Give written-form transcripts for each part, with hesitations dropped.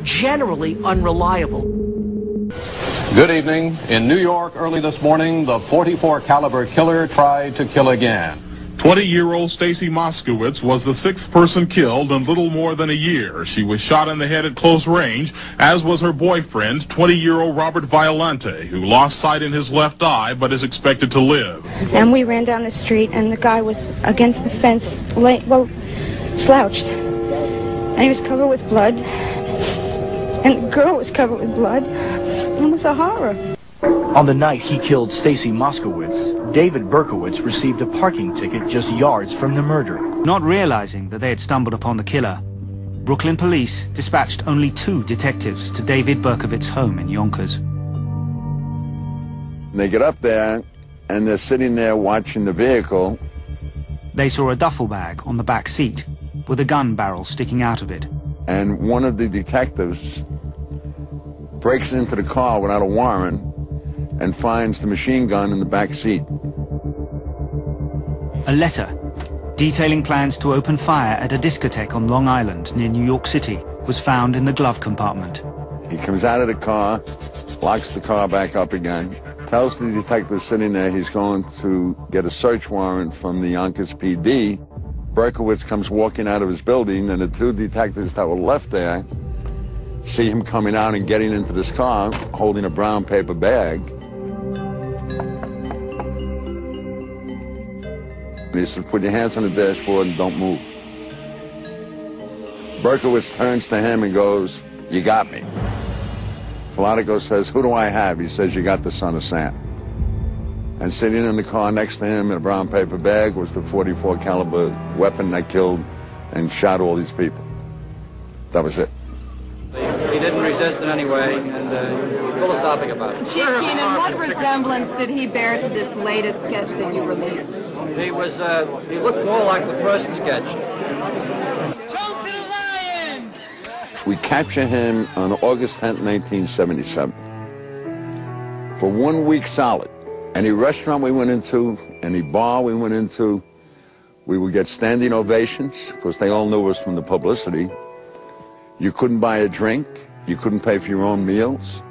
generally unreliable. Good evening. In New York early this morning, the .44 caliber killer tried to kill again. 20-year-old Stacy Moskowitz was the sixth person killed in little more than a year. She was shot in the head at close range, as was her boyfriend, 20-year-old Robert Violante, who lost sight in his left eye but is expected to live. And we ran down the street, and the guy was against the fence, slouched. And he was covered with blood. And the girl was covered with blood. It was a horror. On the night he killed Stacy Moskowitz, David Berkowitz received a parking ticket just yards from the murder. Not realizing that they had stumbled upon the killer, Brooklyn police dispatched only 2 detectives to David Berkowitz's home in Yonkers. They get up there, and they're sitting there watching the vehicle. They saw a duffel bag on the back seat with a gun barrel sticking out of it. And one of the detectives breaks into the car without a warrant and finds the machine gun in the back seat. A letter detailing plans to open fire at a discotheque on Long Island near New York City was found in the glove compartment. He comes out of the car, locks the car back up again, tells the detective sitting there he's going to get a search warrant from the Yonkers PD. Berkowitz comes walking out of his building, and the 2 detectives that were left there see him coming out and getting into this car holding a brown paper bag. And he said, "Put your hands on the dashboard and don't move." Berkowitz turns to him and goes, "You got me." Filatico says, "Who do I have?" He says, "You got the son of Sam." And sitting in the car next to him in a brown paper bag was the .44 caliber weapon that killed and shot all these people. That was it. He didn't resist in any way, and he was philosophic about it. Chief Keenan, what resemblance did he bear to this latest sketch that you released? He looked more like the first sketch. We capture him on August 10th, 1977. For 1 week solid. Any restaurant we went into, any bar we went into, we would get standing ovations, because they all knew us from the publicity. You couldn't buy a drink. You couldn't pay for your own meals.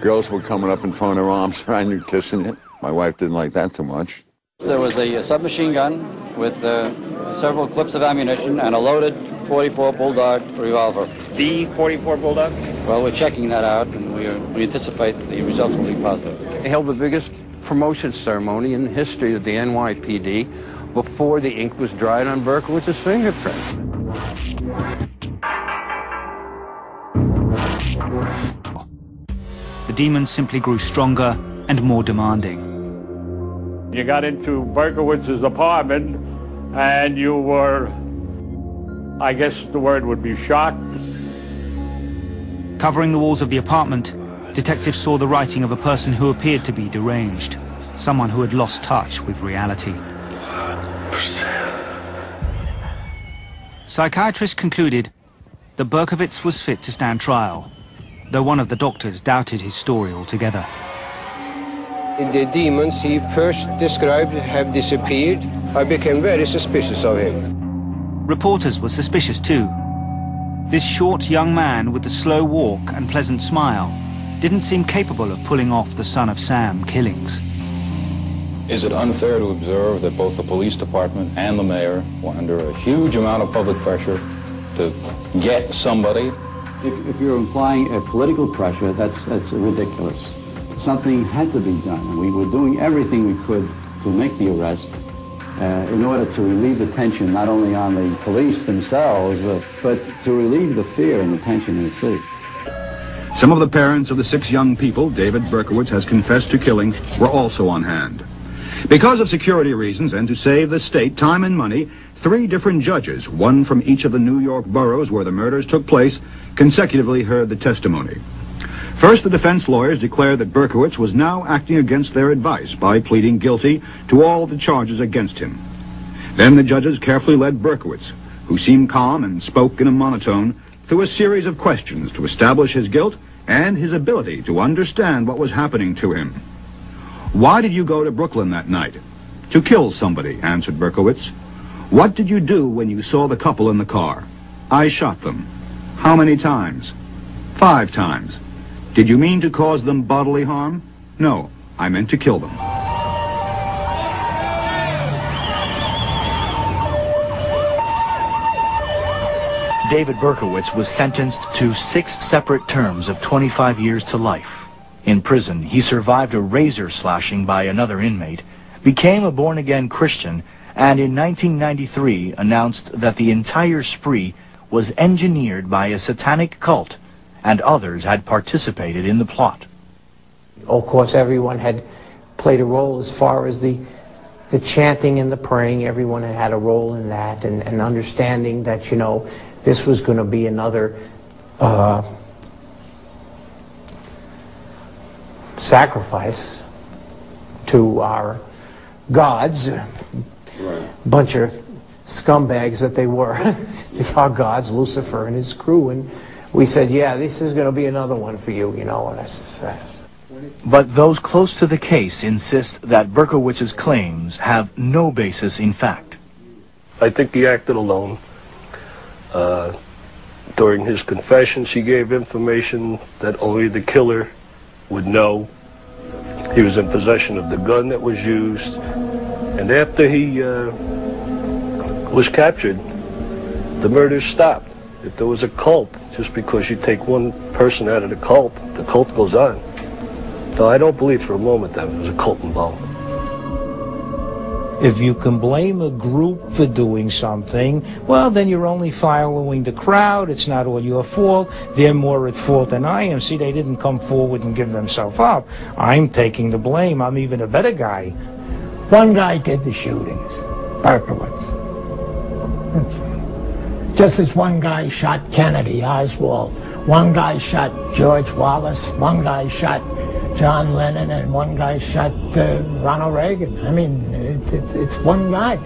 Girls were coming up and throwing their arms around you, kissing you. My wife didn't like that too much. There was a submachine gun with several clips of ammunition and a loaded .44 Bulldog revolver. The .44 Bulldog? Well, we're checking that out, and we anticipate the results will be positive. They held the biggest promotion ceremony in the history of the NYPD before the ink was dried on Berkowitz's fingerprint. The demons simply grew stronger and more demanding. You got into Berkowitz's apartment and you were, I guess the word would be, shocked. Covering the walls of the apartment, detectives saw the writing of a person who appeared to be deranged, someone who had lost touch with reality. Psychiatrists concluded that Berkowitz was fit to stand trial, though one of the doctors doubted his story altogether. The demons he first described have disappeared. I became very suspicious of him. Reporters were suspicious too. This short young man with the slow walk and pleasant smile didn't seem capable of pulling off the Son of Sam killings. Is it unfair to observe that both the police department and the mayor were under a huge amount of public pressure to get somebody? If you're implying a political pressure, that's ridiculous. Something had to be done, and we were doing everything we could to make the arrest in order to relieve the tension not only on the police themselves, but to relieve the fear and the tension in the city. Some of the parents of the 6 young people David Berkowitz has confessed to killing were also on hand. Because of security reasons and to save the state time and money, 3 different judges, one from each of the New York boroughs where the murders took place, consecutively heard the testimony. First, the defense lawyers declared that Berkowitz was now acting against their advice by pleading guilty to all the charges against him. Then the judges carefully led Berkowitz, who seemed calm and spoke in a monotone, through a series of questions to establish his guilt and his ability to understand what was happening to him. "Why did you go to Brooklyn that night?" "To kill somebody," answered Berkowitz. "What did you do when you saw the couple in the car?" "I shot them." How many times? 5 times. Did you mean to cause them bodily harm? No, I meant to kill them. David Berkowitz was sentenced to 6 separate terms of 25 years to life. In prison, he survived a razor slashing by another inmate, became a born-again Christian, and in 1993 announced that the entire spree was engineered by a satanic cult and others had participated in the plot. Of course, everyone had played a role as far as the chanting and the praying. Everyone had a role in that, and understanding that, you know, this was going to be another sacrifice to our gods, bunch of scumbags that they were, our gods, Lucifer and his crew, and we said, yeah, this is going to be another one for you, you know, and I said. But those close to the case insist that Berkowitz's claims have no basis in fact. I think he acted alone. During his confessions, he gave information that only the killer would know. He was in possession of the gun that was used, and after he was captured, the murders stopped. If there was a cult, just because you take one person out of the cult goes on. So I don't believe for a moment that there was a cult involved. If you can blame a group for doing something, well, then you're only following the crowd. It's not all your fault. They're more at fault than I am. See, they didn't come forward and give themselves up. I'm taking the blame. I'm even a better guy. One guy did the shootings, Berkowitz. Just as one guy shot Kennedy, Oswald, one guy shot George Wallace, one guy shot John Lennon, and one guy shot Ronald Reagan. I mean, it's one guy.